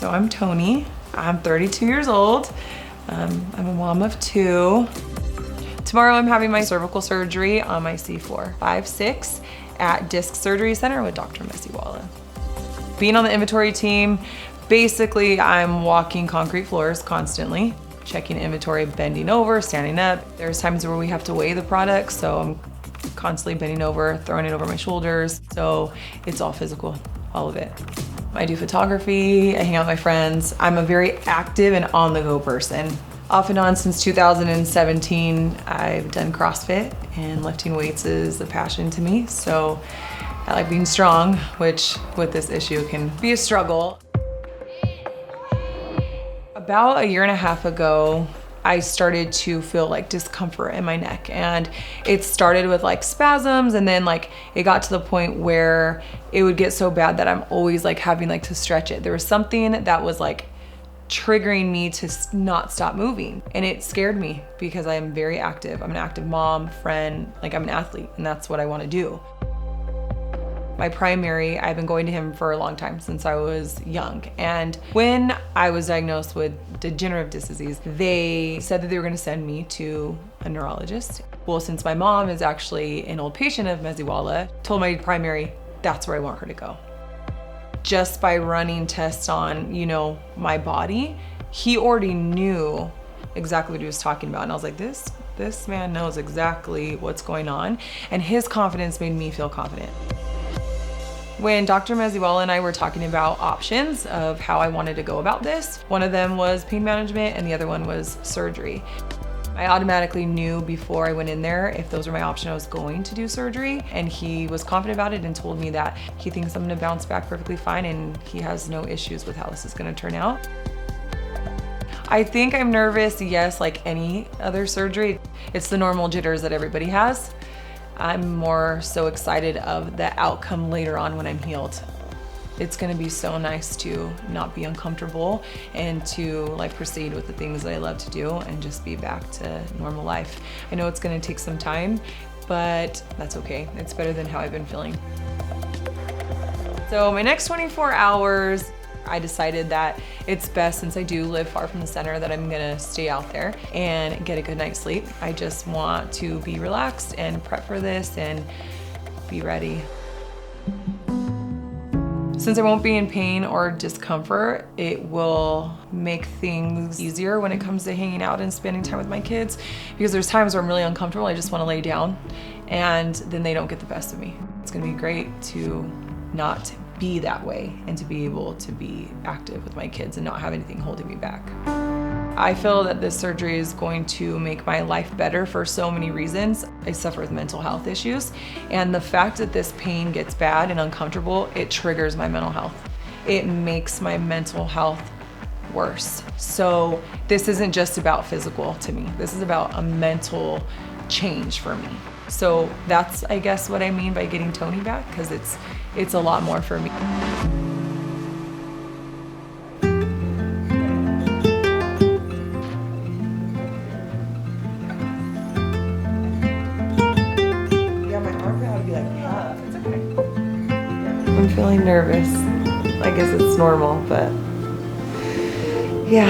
So I'm Tonee. I'm 32 years old. I'm a mom of 2. Tomorrow I'm having my cervical surgery on my C4-5-6 at Disc Surgery Center with Dr. Mesiwala. Being on the inventory team, basically I'm walking concrete floors constantly, checking inventory, bending over, standing up. There's times where we have to weigh the product, so I'm constantly bending over, throwing it over my shoulders. So it's all physical, all of it. I do photography, I hang out with my friends. I'm a very active and on-the-go person. Off and on since 2017, I've done CrossFit, and lifting weights is a passion to me. So I like being strong, which with this issue can be a struggle. About 1.5 years ago, I started to feel like discomfort in my neck, and it started with like spasms, and then like it got to the point where it would get so bad that I'm always like having like to stretch it. There was something that was like triggering me to not stop moving, and it scared me because I am very active. I'm an active mom, friend, like I'm an athlete, and that's what I want to do. My primary, I've been going to him for a long time, since I was young. And when I was diagnosed with degenerative disc disease, they said that they were gonna send me to a neurologist. Well, since my mom is actually an old patient of Mesiwala, told my primary, that's where I want her to go. Just by running tests on, you know, my body, he already knew exactly what he was talking about. And I was like, this man knows exactly what's going on. And his confidence made me feel confident. When Dr. Mesiwala and I were talking about options of how I wanted to go about this, one of them was pain management and the other one was surgery. I automatically knew before I went in there, if those were my options, I was going to do surgery, and he was confident about it and told me that he thinks I'm gonna bounce back perfectly fine and he has no issues with how this is gonna turn out. I think I'm nervous, yes, like any other surgery. It's the normal jitters that everybody has. I'm more so excited of the outcome later on when I'm healed. It's gonna be so nice to not be uncomfortable and to like proceed with the things that I love to do and just be back to normal life. I know it's gonna take some time, but that's okay. It's better than how I've been feeling. So my next 24 hours, I decided that it's best, since I do live far from the center, that I'm gonna stay out there and get a good night's sleep. I just want to be relaxed and prep for this and be ready. Since I won't be in pain or discomfort, it will make things easier when it comes to hanging out and spending time with my kids, because there's times where I'm really uncomfortable, I just wanna lay down, and then they don't get the best of me. It's gonna be great to not be that way and to be able to be active with my kids and not have anything holding me back. I feel that this surgery is going to make my life better for so many reasons. I suffer with mental health issues, and the fact that this pain gets bad and uncomfortable, it triggers my mental health. It makes my mental health worse. So this isn't just about physical to me. This is about a mental change for me. So that's, I guess, what I mean by getting Tonee back, because it's a lot more for me. Yeah, my arm would be like, yeah, it's okay. I'm feeling nervous. I guess it's normal, but yeah,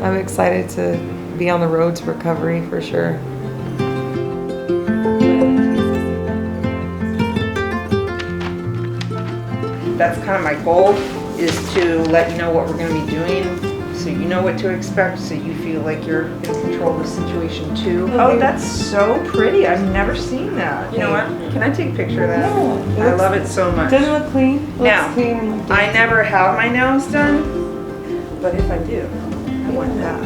I'm excited to be on the road to recovery for sure. That's kind of my goal, is to let you know what we're going to be doing, so you know what to expect, so you feel like you're in control of the situation too. Oh, that's so pretty. I've never seen that. You know what? Can I take a picture of that? No, I love it so much. Doesn't it look clean? It Now, clean and look I never have my nails done, but if I do, I want that.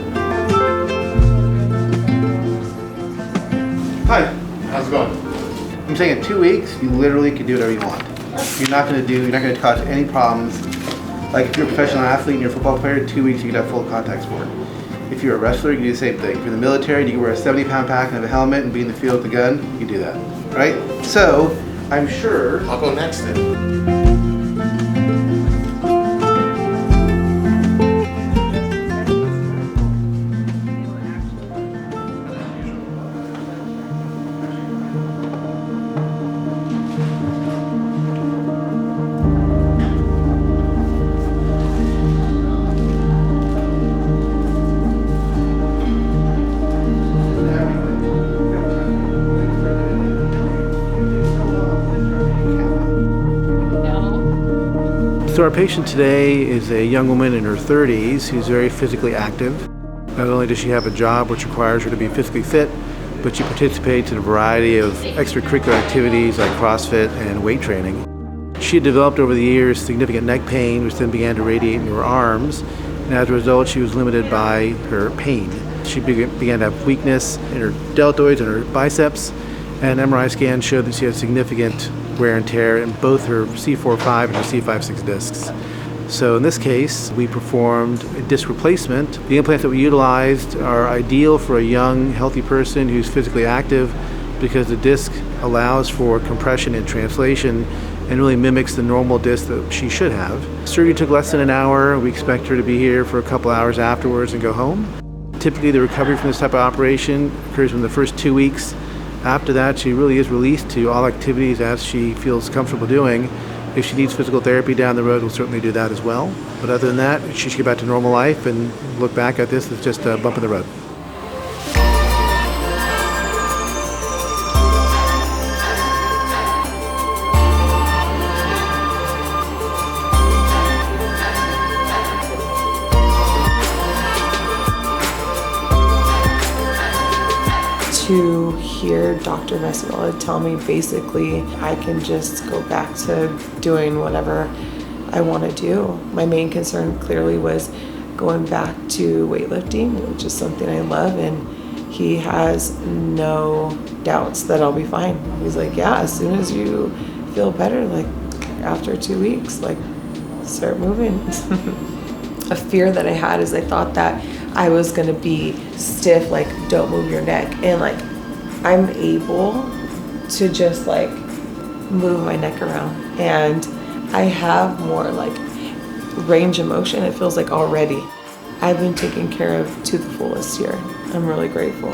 Hi, how's it going? I'm saying in 2 weeks, you literally can do whatever you want. You're not gonna cause any problems. Like if you're a professional athlete and you're a football player, in 2 weeks you can have full contact sport. If you're a wrestler, you can do the same thing. If you're in the military, you can wear a 70-pound pack and have a helmet and be in the field with a gun, you can do that, right? So, I'm sure... I'll go next then. So our patient today is a young woman in her 30s who's very physically active. Not only does she have a job which requires her to be physically fit, but she participates in a variety of extracurricular activities like CrossFit and weight training. She had developed over the years significant neck pain, which then began to radiate in her arms, and as a result she was limited by her pain. She began to have weakness in her deltoids and her biceps, and an MRI scan showed that she had significant wear and tear in both her C4-5 and her C5-6 discs. So in this case, we performed a disc replacement. The implants that we utilized are ideal for a young, healthy person who's physically active because the disc allows for compression and translation and really mimics the normal disc that she should have. Surgery took less than an hour. We expect her to be here for a couple hours afterwards and go home. Typically, the recovery from this type of operation occurs in the first 2 weeks. After that, she really is released to all activities as she feels comfortable doing. If she needs physical therapy down the road, we'll certainly do that as well. But other than that, she should get back to normal life and look back at this as just a bump in the road. To hear Dr. Messala tell me basically I can just go back to doing whatever I want to do. My main concern clearly was going back to weightlifting, which is something I love, and he has no doubts that I'll be fine. He's like, yeah, as soon as you feel better, like after 2 weeks, like start moving. A fear that I had is I thought that I was gonna be stiff, like don't move your neck, and like I'm able to just like move my neck around, and I have more like range of motion. It feels like already I've been taken care of to the fullest here. I'm really grateful.